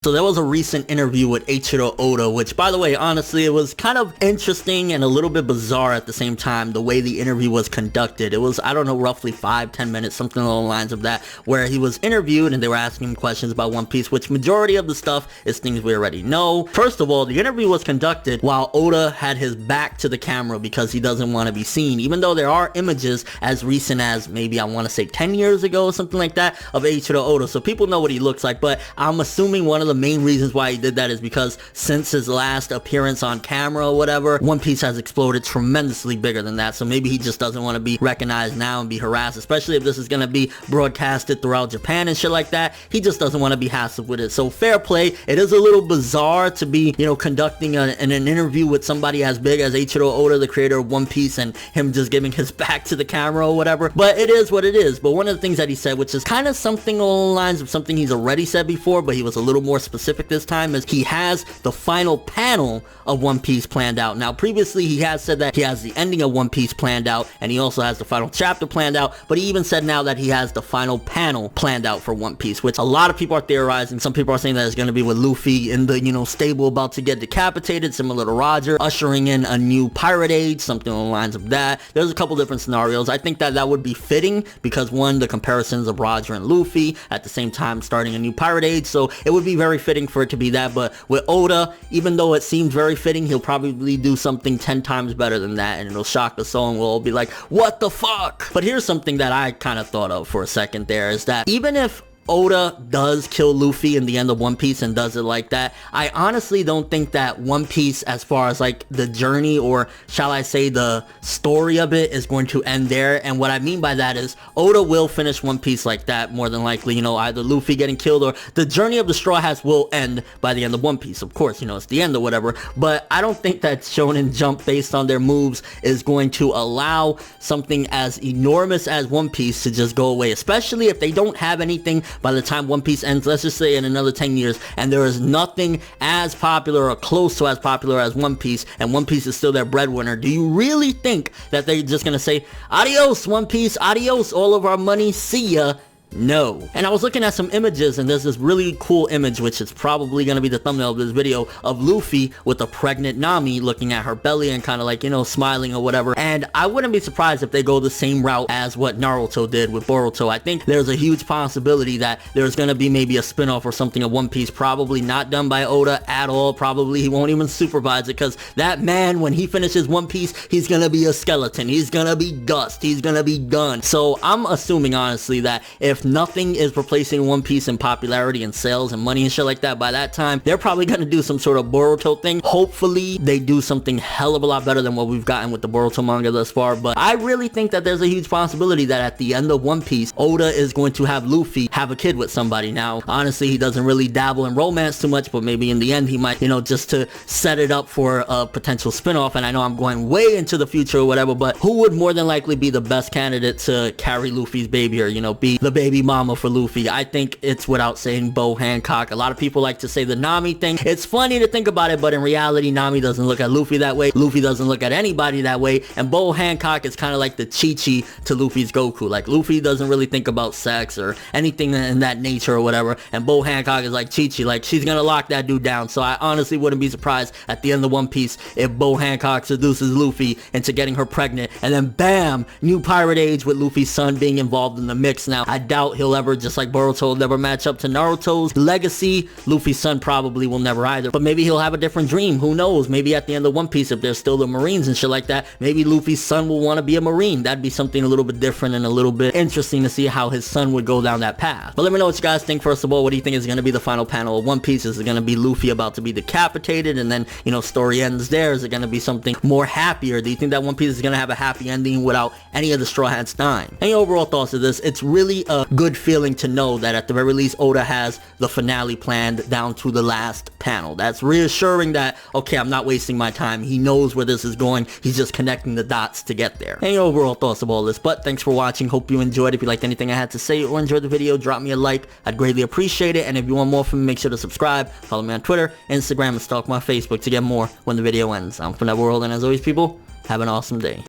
So there was a recent interview with Eiichiro Oda, which, by the way, honestly, it was kind of interesting and a little bit bizarre at the same time, the way the interview was conducted. It was, I don't know, roughly 5-10 minutes, something along the lines of that, where he was interviewed and they were asking him questions about One Piece, which majority of the stuff is things we already know. First of all, the interview was conducted while Oda had his back to the camera because he doesn't want to be seen, even though there are images as recent as maybe, I want to say 10 years ago or something like that, of Eiichiro Oda, so people know what he looks like. But I'm assuming one of the main reasons why he did that is because since his last appearance on camera or whatever, One Piece has exploded tremendously bigger than that. So maybe he just doesn't want to be recognized now and be harassed, especially if this is going to be broadcasted throughout Japan and shit like that. He just doesn't want to be hassled with it. So fair play. It is a little bizarre to be, you know, conducting an interview with somebody as big as Eiichiro Oda, the creator of One Piece, and him just giving his back to the camera or whatever. But it is what it is. But one of the things that he said, which is kind of something along the lines of something he's already said before, but he was a little more specific this time, is he has the final panel of One Piece planned out. Now, previously he has said that he has the ending of One Piece planned out, and he also has the final chapter planned out, but he even said now that he has the final panel planned out for One Piece, which a lot of people are theorizing. Some people are saying that it's going to be with Luffy in the, you know, stable about to get decapitated, similar to Roger, ushering in a new pirate age, something along the lines of that. There's a couple different scenarios. I think that that would be fitting because, one, the comparisons of Roger and Luffy at the same time starting a new pirate age, so it would be very fitting for it to be that. But with Oda, even though it seems very fitting, he'll probably do something 10 times better than that, and it'll shock us all, and we'll all be like, what the fuck? But here's something that I kind of thought of for a second there, is that even if Oda does kill Luffy in the end of One Piece and does it like that, I honestly don't think that One Piece, as far as like the journey, or shall I say the story of it, is going to end there. And what I mean by that is Oda will finish One Piece like that, more than likely, you know, either Luffy getting killed or the journey of the Straw Hats will end by the end of One Piece. Of course, you know, it's the end or whatever, but I don't think that Shonen Jump, based on their moves, is going to allow something as enormous as One Piece to just go away, especially if they don't have anything by the time One Piece ends, let's just say in another 10 years, and there is nothing as popular or close to as popular as One Piece, and One Piece is still their breadwinner. Do you really think that they're just gonna say, adios One Piece, adios all of our money, see ya? No. And I was looking at some images, and there's this really cool image, which is probably going to be the thumbnail of this video, of Luffy with a pregnant Nami looking at her belly and kind of like, you know, smiling or whatever. And I wouldn't be surprised if they go the same route as what Naruto did with Boruto. I think there's a huge possibility that there's going to be maybe a spin-off or something of One Piece, probably not done by Oda at all. Probably he won't even supervise it, because that man, when he finishes One Piece, he's going to be a skeleton. He's going to be dust. He's going to be done. So I'm assuming, honestly, that if nothing is replacing One Piece in popularity and sales and money and shit like that by that time, they're probably gonna do some sort of Boruto thing. Hopefully they do something hell of a lot better than what we've gotten with the Boruto manga thus far. But I really think that there's a huge possibility that at the end of One Piece, Oda is going to have Luffy have a kid with somebody. Now, honestly, he doesn't really dabble in romance too much, but maybe in the end he might, you know, just to set it up for a potential spin-off. And I know I'm going way into the future or whatever, but who would more than likely be the best candidate to carry Luffy's baby, or, you know, be the baby mama for Luffy? I think it's, without saying, Bo Hancock. A lot of people like to say the Nami thing. It's funny to think about it, but in reality, Nami doesn't look at Luffy that way. Luffy doesn't look at anybody that way. And Bo Hancock is kind of like the Chi-Chi to Luffy's Goku. Like, Luffy doesn't really think about sex or anything in that nature or whatever. And Bo Hancock is like Chi-Chi. Like, she's gonna lock that dude down. So I honestly wouldn't be surprised at the end of One Piece if Bo Hancock seduces Luffy into getting her pregnant. And then bam! New pirate age with Luffy's son being involved in the mix. Now, I doubt he'll ever, just like Boruto will never match up to Naruto's legacy, Luffy's son probably will never either. But maybe he'll have a different dream. Who knows? Maybe at the end of One Piece, if there's still the Marines and shit like that, maybe Luffy's son will want to be a Marine. That'd be something a little bit different and a little bit interesting to see how his son would go down that path. But let me know what you guys think. First of all, what do you think is going to be the final panel of One Piece? Is it going to be Luffy about to be decapitated and then, you know, story ends there? Is it going to be something more happier? Do you think that One Piece is going to have a happy ending without any of the Straw Hats dying? Any overall thoughts of this? It's really a good feeling to know that at the very least Oda has the finale planned down to the last panel. That's reassuring that, okay, I'm not wasting my time. He knows where this is going. He's just connecting the dots to get there. Any overall thoughts of all this? But thanks for watching. Hope you enjoyed. If you liked anything I had to say or enjoyed the video, drop me a like. I'd greatly appreciate it. And if you want more from me, make sure to subscribe. Follow me on Twitter, Instagram, and stalk my Facebook to get more when the video ends. I'm ForneverWorld, and as always, people, have an awesome day.